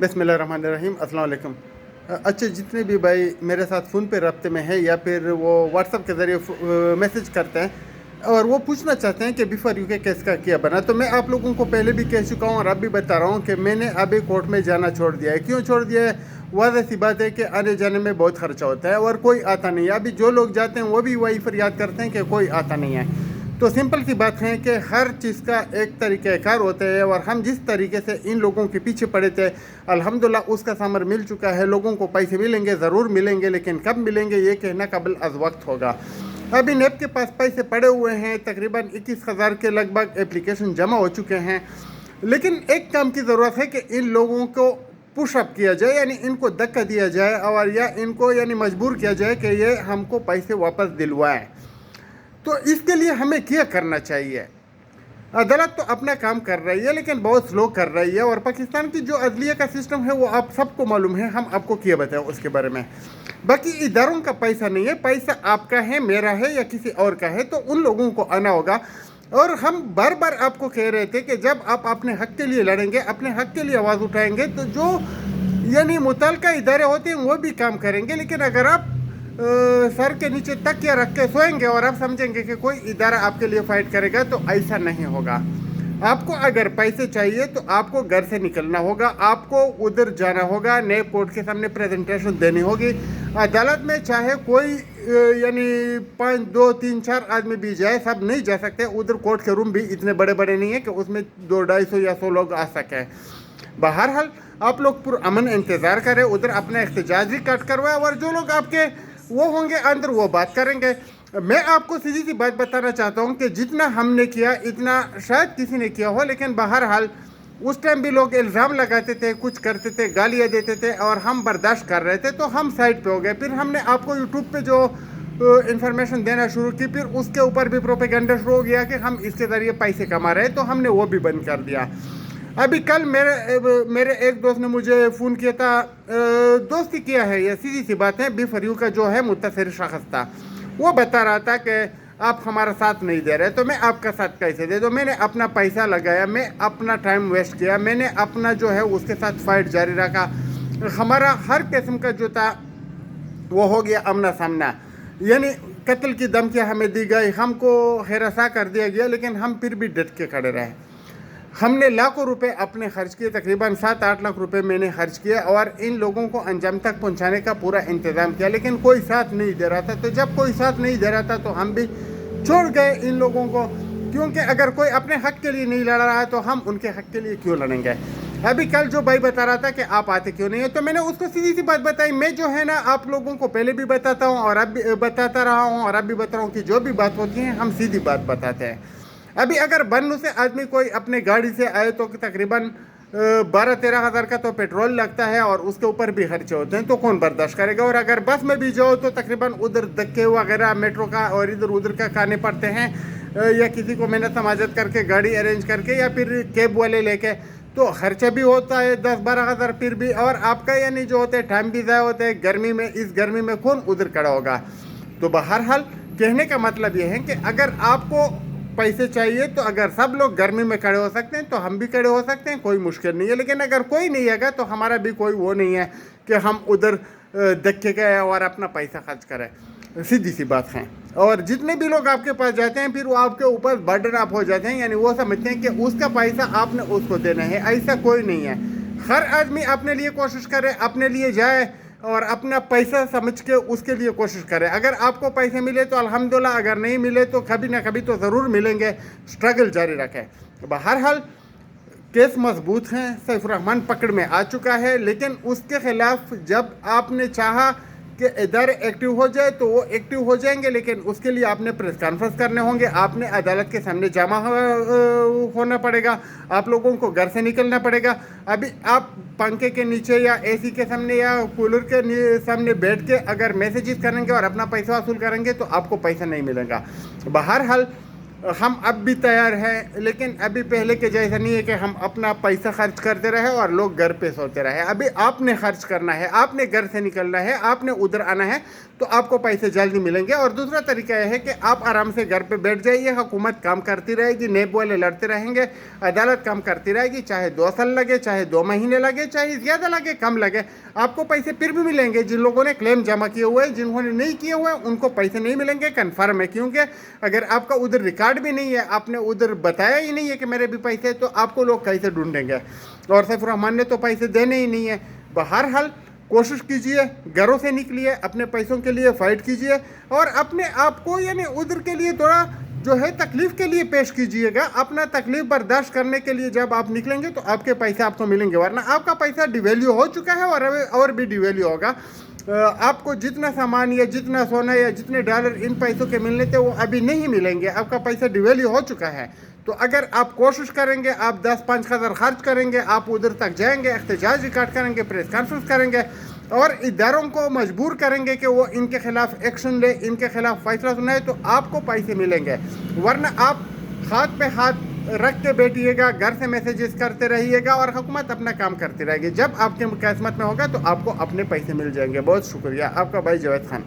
बिस्मिल्लाहिर्रहमानिर्रहीम, अस्सलाम वालेकुम। अच्छा, जितने भी भाई मेरे साथ फ़ोन पे रब्ते में है या फिर वो व्हाट्सअप के ज़रिए मैसेज करते हैं और वो पूछना चाहते हैं कि बिफोर यूके केस का क्या बना, तो मैं आप लोगों को पहले भी कह चुका हूँ और अब भी बता रहा हूँ कि मैंने अभी कोर्ट में जाना छोड़ दिया है। क्यों छोड़ दिया है? वाज़ह सी बात है कि आने जाने में बहुत खर्चा होता है और कोई आता नहीं है। अभी जो लोग जाते हैं वो भी वही फरियाद करते हैं कि कोई आता नहीं है। तो सिंपल सी बात है कि हर चीज़ का एक तरीक़ाकार होता है और हम जिस तरीके से इन लोगों के पीछे पड़े थे, अल्हम्दुलिल्लाह उसका समर मिल चुका है। लोगों को पैसे मिलेंगे, ज़रूर मिलेंगे, लेकिन कब मिलेंगे ये कहना काबिल अज़ वक्त होगा। अभी नेब के पास पैसे पड़े हुए हैं, तकरीबन 21,000 के लगभग एप्लीकेशन जमा हो चुके हैं। लेकिन एक काम की ज़रूरत है कि इन लोगों को पुशअप किया जाए, यानी इनको धक्का दिया जाए और या इनको यानी मजबूर किया जाए कि ये हमको पैसे वापस दिलवाएं। तो इसके लिए हमें क्या करना चाहिए? अदालत तो अपना काम कर रही है लेकिन बहुत स्लो कर रही है और पाकिस्तान की जो अदलिया का सिस्टम है वो आप सबको मालूम है, हम आपको क्या बताएं उसके बारे में। बाकी इदारों का पैसा नहीं है, पैसा आपका है, मेरा है या किसी और का है, तो उन लोगों को आना होगा। और हम बार बार आपको कह रहे थे कि जब आप अपने हक के लिए लड़ेंगे, अपने हक के लिए आवाज़ उठाएंगे, तो जो यानी मुतल्लिका इदारे होते हैं वो भी काम करेंगे। लेकिन अगर आप सर के नीचे तकिया रख के सोएंगे और आप समझेंगे कि कोई इदारा आपके लिए फ़ाइट करेगा, तो ऐसा नहीं होगा। आपको अगर पैसे चाहिए तो आपको घर से निकलना होगा, आपको उधर जाना होगा, नए कोर्ट के सामने प्रेजेंटेशन देनी होगी। अदालत में चाहे कोई यानी 5, 2, 3, 4 आदमी भी जाए, सब नहीं जा सकते। उधर कोर्ट के रूम भी इतने बड़े बड़े नहीं है कि उसमें 200, 250 या 100 लोग आ सकें। बहरहाल आप लोग पुरअमन इंतज़ार करें, उधर अपना एहतजाज भी कट करवाए और जो लोग आपके वो होंगे अंदर वो बात करेंगे। मैं आपको सीधी सी बात बताना चाहता हूँ कि जितना हमने किया इतना शायद किसी ने किया हो, लेकिन बहरहाल उस टाइम भी लोग इल्ज़ाम लगाते थे, कुछ करते थे, गालियाँ देते थे और हम बर्दाश्त कर रहे थे, तो हम साइड पे हो गए। फिर हमने आपको यूट्यूब पे जो इंफॉर्मेशन देना शुरू की, फिर उसके ऊपर भी प्रोपेगेंडा शुरू हो गया कि हम इसके ज़रिए पैसे कमा रहे हैं, तो हमने वो भी बंद कर दिया। अभी कल मेरे एक दोस्त ने मुझे फ़ोन किया था, दोस्ती किया है, ये सीधी सी बात है। बिफरियू का जो है मुत्तसिर शख्स था, वो बता रहा था कि आप हमारा साथ नहीं दे रहे, तो मैं आपका साथ कैसे दे दूँ? मैंने अपना पैसा लगाया, मैं अपना टाइम वेस्ट किया, मैंने अपना जो है उसके साथ फाइट जारी रखा। हमारा हर किस्म का जो था वो हो गया आमना सामना, यानी कत्ल की धमकियाँ हमें दी गई, हमको हिरासा कर दिया गया, लेकिन हम फिर भी डट के खड़े रहे। हमने लाखों रुपए अपने खर्च किए, तकरीबन 7-8 लाख रुपए मैंने खर्च किए और इन लोगों को अंजाम तक पहुंचाने का पूरा इंतज़ाम किया, लेकिन कोई साथ नहीं दे रहा था। तो जब कोई साथ नहीं दे रहा था तो हम भी छोड़ गए इन लोगों को, क्योंकि अगर कोई अपने हक के लिए नहीं लड़ रहा है तो हम उनके हक के लिए क्यों लड़ेंगे? अभी कल जो भाई बता रहा था कि आप आते क्यों नहीं है, तो मैंने उसको सीधी सी बात बताई। मैं जो है ना आप लोगों को पहले भी बताता हूँ और अब भी बताता रहा हूँ और अब भी बता रहा हूँ कि जो भी बात होती है हम सीधी बात बताते हैं। अभी अगर बन्नू से आदमी कोई अपने गाड़ी से आए तो तकरीबन 12-13 हज़ार का तो पेट्रोल लगता है और उसके ऊपर भी खर्चे होते हैं, तो कौन बर्दाश्त करेगा? और अगर बस में भी जाओ तो तकरीबन उधर धक्के वगैरह मेट्रो का और इधर उधर का खाने पड़ते हैं, या किसी को मेहनत समाजत करके गाड़ी अरेंज करके या फिर कैब वाले लेके, तो खर्चा भी होता है 10-12 हज़ार फिर भी, और आपका यानी जो होता है टाइम भी ज़ाया होता है। गर्मी में, इस गर्मी में कौन उधर खड़ा होगा? तो बहरहाल कहने का मतलब ये है कि अगर आपको पैसे चाहिए तो अगर सब लोग गर्मी में खड़े हो सकते हैं तो हम भी खड़े हो सकते हैं, कोई मुश्किल नहीं है। लेकिन अगर कोई नहीं आएगा तो हमारा भी कोई वो नहीं है कि हम उधर धक्के गए और अपना पैसा खर्च करें। सीधी सी बात है। और जितने भी लोग आपके पास जाते हैं फिर वो आपके ऊपर बर्डन अप हो जाते हैं, यानी वो समझते हैं कि उसका पैसा आपने उसको देना है। ऐसा कोई नहीं है। हर आदमी अपने लिए कोशिश करे, अपने लिए जाए और अपना पैसा समझ के उसके लिए कोशिश करें। अगर आपको पैसे मिले तो अल्हम्दुलिल्लाह, अगर नहीं मिले तो कभी ना कभी तो ज़रूर मिलेंगे। स्ट्रगल जारी रखें। बहरहाल केस मजबूत हैं, सैफुर रहमान पकड़ में आ चुका है, लेकिन उसके ख़िलाफ़ जब आपने चाहा कि इदारे एक्टिव हो जाए तो वो एक्टिव हो जाएंगे, लेकिन उसके लिए आपने प्रेस कॉन्फ्रेंस करने होंगे, आपने अदालत के सामने जमा होना पड़ेगा, आप लोगों को घर से निकलना पड़ेगा। अभी आप पंखे के नीचे या एसी के सामने या कूलर के सामने बैठ के अगर मैसेजेस करेंगे और अपना पैसा वसूल करेंगे तो आपको पैसा नहीं मिलेगा। बहरहाल ہم اب بھی تیار ہیں، لیکن ابھی پہلے کے جیسا نہیں ہے کہ ہم اپنا پیسہ خرچ کرتے رہے اور لوگ گھر پہ سوتے رہے. ابھی آپ نے خرچ کرنا ہے، آپ نے گھر سے نکلنا ہے، آپ نے ادھر آنا ہے، تو آپ کو پیسے جلدی ملیں گے. اور دوسرا طریقہ یہ ہے کہ آپ آرام سے گھر پہ بیٹھ جائیے، حکومت کام کرتی رہے گی، نیب والے لڑتے رہیں گے، عدالت کام کرتی رہے گی، چاہے 2 سال لگے، چاہے 2 مہینے لگے، چاہے زیادہ لگے کم لگے، آپ کو پیسے پھر بھی ملیں گے. جن لوگوں نے کلیم جمع کیے ہوئے ہیں، جنہوں نے نہیں کیے ہوئے ان کو پیسے نہیں ملیں گے، کنفرم ہے. کیونکہ اگر آپ کا ادھر ریکارڈ بھی نہیں ہے، آپ نے ادھر بتایا ہی نہیں ہے کہ میرے بھی پیسے، تو آپ کو لوگ کیسے ڈھونڈیں گے؟ اور سیف الرحمان نے تو پیسے دینے ہی نہیں ہے. بہرحال کوشش کیجئے، گھروں سے نکلیے، اپنے پیسوں کے لیے فائٹ کیجئے، اور اپنے آپ کو یعنی ادھر کے لیے تھوڑا جو ہے تکلیف کے لیے پیش کیجئے گا. اپنا تکلیف برداشت کرنے کے لیے جب آپ نکلیں گے تو آپ کے پیسے آپ کو ملیں گے، ورنہ آپ کا پیسہ ڈی ویلیو ہو چکا ہے اور بھی ڈی ویلیو ہوگا. آپ کو جتنا سامان یا جتنا سونا یا جتنے ڈالر ان پیسوں کے ملنے تھے وہ ابھی نہیں ملیں گے. آپ کا پیسہ ڈی ویلیو ہو چکا ہے. تو اگر آپ کوشش کریں گے، آپ 10-5 ہزار خرچ کریں گے، آپ ادھر تک جائیں گے، احتجاج ریکارڈ کریں گے، پریس کانفرنس کریں گے، اور اداروں کو مجبور کریں گے کہ وہ ان کے خلاف ایکشن لے، ان کے خلاف فیصلہ سنائے، تو آپ کو پیسے ملیں گے. ورنہ آپ ہاتھ پہ ہاتھ رکھ کے بیٹھیے گا، گھر سے میسیجز کرتے رہیے گا، اور حکومت اپنا کام کرتی رہے گی. جب آپ کے قسمت میں ہوگا تو آپ کو اپنے پیسے مل جائیں گے. بہت شکریہ. آپ کا بھائی جاوید خان.